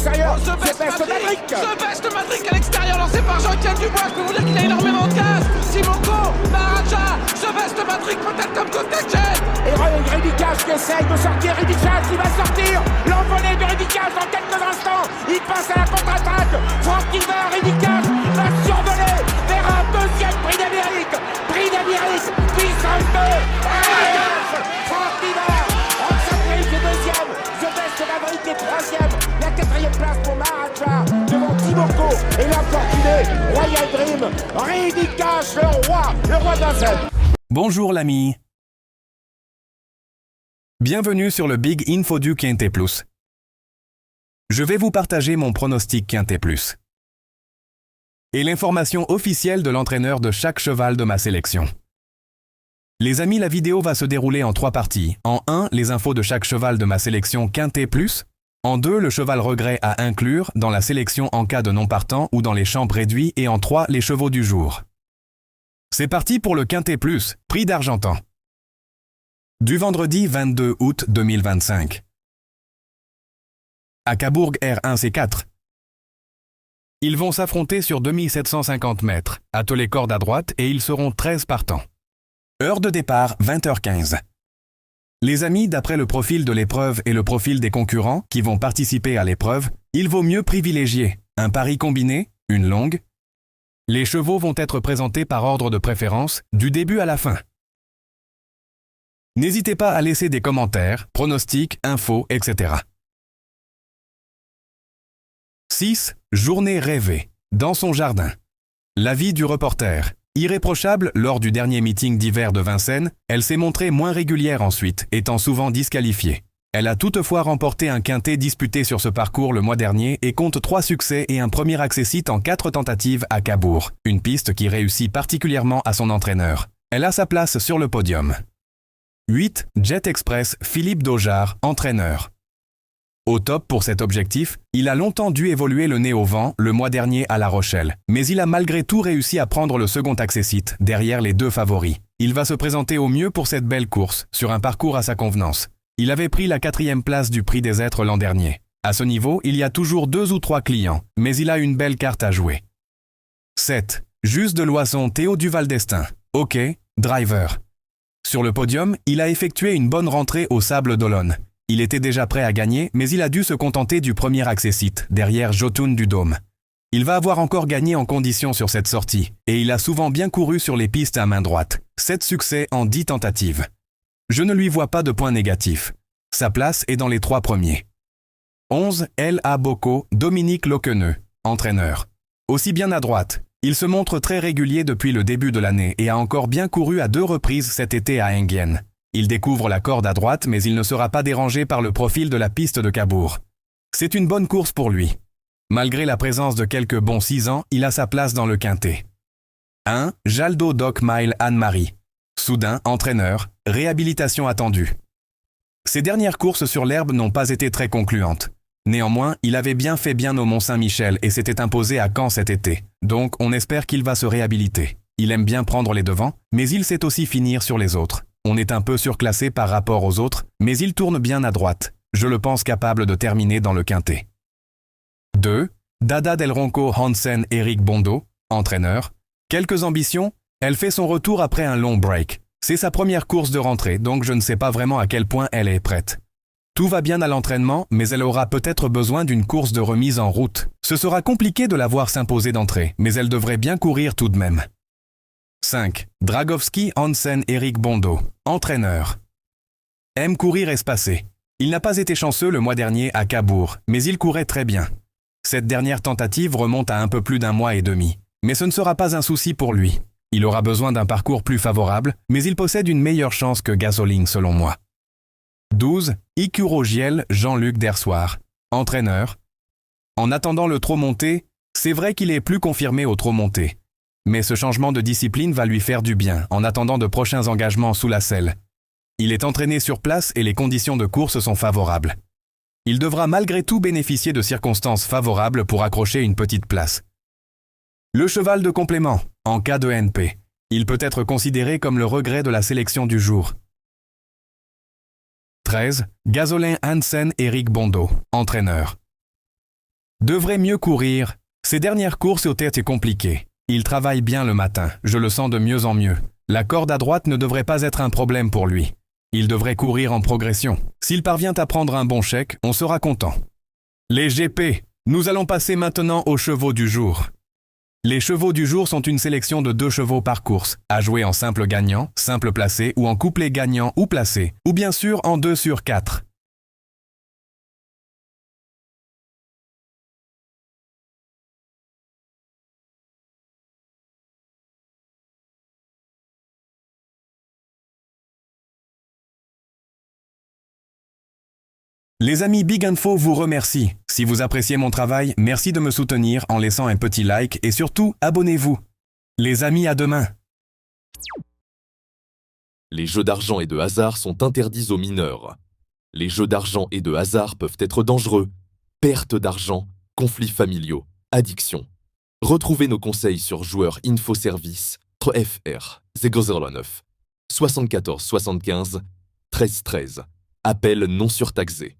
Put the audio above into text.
l'extérieur. The The Best Madric. The Best Madric à l'extérieur, lancé par Jean-Étienne Dubois. Je peux vous dire qu'il a énormément de gaz. Simoco, Maharaja, The Best Madric peut-être comme contingent. Et Ridicage qui essaye de sortir. Ridicage qui va sortir. L'envolée de Ridicage dans quelques instants. Il passe à la contre-attaque. Franck Hiver, Ridicage va survoler vers un deuxième prix d'Amérique. Prix d'Amérique, puissance 2. Franck Hiver, Rodrigue est deuxième. The Best Maverick est troisième. La quatrième place pour Maharaja devant Timoko et l'infortuné Royal Dream. Ridicage, le roi de Vincennes. Bonjour l'ami. Bienvenue sur le Big Info du Quintet Plus. Je vais vous partager mon pronostic Quintet Plus et l'information officielle de l'entraîneur de chaque cheval de ma sélection. Les amis, la vidéo va se dérouler en 3 parties. En 1, les infos de chaque cheval de ma sélection Quintet Plus. En 2, le cheval regret à inclure dans la sélection en cas de non partant ou dans les champs réduits. Et en 3, les chevaux du jour. C'est parti pour le Quintet Plus, prix d'Argentan. Du vendredi 22 août 2025. À Cabourg R1C4. Ils vont s'affronter sur 2750 mètres, attelé corde à droite et ils seront 13 partants. Heure de départ 20h15. Les amis, d'après le profil de l'épreuve et le profil des concurrents qui vont participer à l'épreuve, il vaut mieux privilégier un pari combiné, une longue. Les chevaux vont être présentés par ordre de préférence, du début à la fin. N'hésitez pas à laisser des commentaires, pronostics, infos, etc. 6. Journée rêvée. Dans son jardin. L'avis du reporter. Irréprochable lors du dernier meeting d'hiver de Vincennes, elle s'est montrée moins régulière ensuite, étant souvent disqualifiée. Elle a toutefois remporté un quintet disputé sur ce parcours le mois dernier et compte 3 succès et un premier accessite en 4 tentatives à Cabourg, une piste qui réussit particulièrement à son entraîneur. Elle a sa place sur le podium. 8. Jet Express, Philippe Daujar, entraîneur. Au top pour cet objectif, il a longtemps dû évoluer le nez au vent le mois dernier à La Rochelle, mais il a malgré tout réussi à prendre le second accessite derrière les 2 favoris. Il va se présenter au mieux pour cette belle course, sur un parcours à sa convenance. Il avait pris la 4e place du Prix des Êtres l'an dernier. À ce niveau, il y a toujours 2 ou 3 clients, mais il a une belle carte à jouer. 7. Juste de Loisson, Théo Duval d'Estaing. OK, driver. Sur le podium, il a effectué une bonne rentrée au Sable d'Olonne. Il était déjà prêt à gagner, mais il a dû se contenter du premier accessite, derrière Jotun du Dôme. Il va avoir encore gagné en condition sur cette sortie, et il a souvent bien couru sur les pistes à main droite. 7 succès en 10 tentatives. Je ne lui vois pas de points négatifs. Sa place est dans les 3 premiers. 11. L.A. Bocco, Dominique Loqueneux, entraîneur. Aussi bien à droite, il se montre très régulier depuis le début de l'année et a encore bien couru à 2 reprises cet été à Enghien. Il découvre la corde à droite, mais il ne sera pas dérangé par le profil de la piste de Cabourg. C'est une bonne course pour lui. Malgré la présence de quelques bons 6 ans, il a sa place dans le quintet. 1. Jaldo Doc Mile Anne-Marie. Soudain, entraîneur, réhabilitation attendue. Ses dernières courses sur l'herbe n'ont pas été très concluantes. Néanmoins, il avait bien fait bien au Mont-Saint-Michel et s'était imposé à Caen cet été. Donc, on espère qu'il va se réhabiliter. Il aime bien prendre les devants, mais il sait aussi finir sur les autres. On est un peu surclassé par rapport aux autres, mais il tourne bien à droite. Je le pense capable de terminer dans le quintet. 2. Dada Del Ronco Hansen Eric Bondo, entraîneur. Quelques ambitions. Elle fait son retour après un long break. C'est sa première course de rentrée, donc je ne sais pas vraiment à quel point elle est prête. Tout va bien à l'entraînement, mais elle aura peut-être besoin d'une course de remise en route. Ce sera compliqué de la voir s'imposer d'entrée, mais elle devrait bien courir tout de même. 5. Dragowski Hansen Eric Bondo, entraîneur. Aime courir espacé. Il n'a pas été chanceux le mois dernier à Cabourg, mais il courait très bien. Cette dernière tentative remonte à un peu plus d'1 mois et demi. Mais ce ne sera pas un souci pour lui. Il aura besoin d'un parcours plus favorable, mais il possède une meilleure chance que Gasoline selon moi. 12. Icuro-Giel Jean-Luc Dersoir, entraîneur. En attendant le trot monté, c'est vrai qu'il est plus confirmé au trot monté. Mais ce changement de discipline va lui faire du bien en attendant de prochains engagements sous la selle. Il est entraîné sur place et les conditions de course sont favorables. Il devra malgré tout bénéficier de circonstances favorables pour accrocher une petite place. Le cheval de complément, en cas de NP. Il peut être considéré comme le regret de la sélection du jour. 13. Gazolin Hansen Eric Bondo, entraîneur. Devrait mieux courir. Ses dernières courses ont été compliquées. Il travaille bien le matin, je le sens de mieux en mieux. La corde à droite ne devrait pas être un problème pour lui. Il devrait courir en progression. S'il parvient à prendre un bon chèque, on sera content. Les GP. Nous allons passer maintenant aux chevaux du jour. Les chevaux du jour sont une sélection de 2 chevaux par course, à jouer en simple gagnant, simple placé ou en couplet gagnant ou placé, ou bien sûr en 2 sur 4. Les amis Big Info vous remercient. Si vous appréciez mon travail, merci de me soutenir en laissant un petit like et surtout, abonnez-vous. Les amis, à demain. Les jeux d'argent et de hasard sont interdits aux mineurs. Les jeux d'argent et de hasard peuvent être dangereux. Perte d'argent, conflits familiaux, addiction. Retrouvez nos conseils sur Joueurs Info Service FR 009 74 75 13 13. Appel non surtaxé.